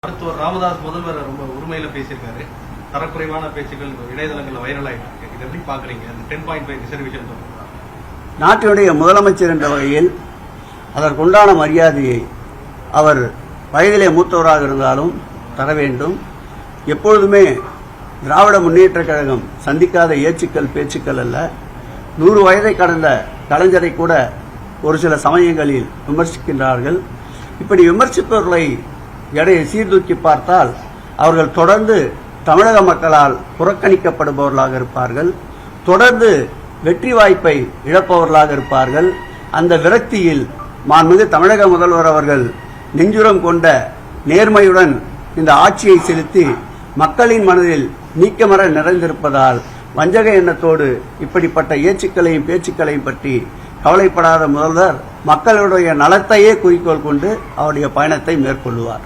மருத்துவர் ராமதாஸ் முதல்வர் ரொம்ப உரிமையில பேசியிருக்காரு. தரக்குறைவான பேச்சுக்கள் இணையதளங்களில் வைரல் ஆயிட்டு இருக்கு. இதை எப்படி பாக்குறீங்க? 10.5 ரிசர்வேஷன் நாட்டினுடைய முதலமைச்சர் என்ற வகையில் அதற்குண்டான மரியாதையை அவர் வயதிலே மூத்தவராக இருந்தாலும் தர வேண்டும். எப்பொழுதுமே திராவிட முன்னேற்ற கழகம் சந்திக்காத ஏச்சுக்கள் பேச்சுக்கள் அல்ல. 100 வயதை கடந்த கலைஞரை கூட ஒரு சில சமயங்களில் விமர்சிக்கின்றார்கள். இப்படி விமர்சிப்பவர்களை எடையை சீர்தூக்கி பார்த்தால் அவர்கள் தொடர்ந்து தமிழக மக்களால் புறக்கணிக்கப்படுபவர்களாக இருப்பார்கள். தொடர்ந்து வெற்றி வாய்ப்பை இழப்பவர்களாக இருப்பார்கள். அந்த விரக்தியில் மாண்புமிகு தமிழக முதல்வர் அவர்கள் நெஞ்சுரம் கொண்ட நேர்மையுடன் இந்த ஆட்சியை செலுத்தி மக்களின் மனதில் நீக்கமர நிறைந்திருப்பதால் வஞ்சக எண்ணத்தோடு இப்படிப்பட்ட ஏச்சுக்களையும் பேச்சுக்களையும் பற்றி கவலைப்படாத முதல்வர் மக்களுடைய நலத்தையே குறிக்கோள் கொண்டு அவருடைய பயணத்தை மேற்கொள்வார்.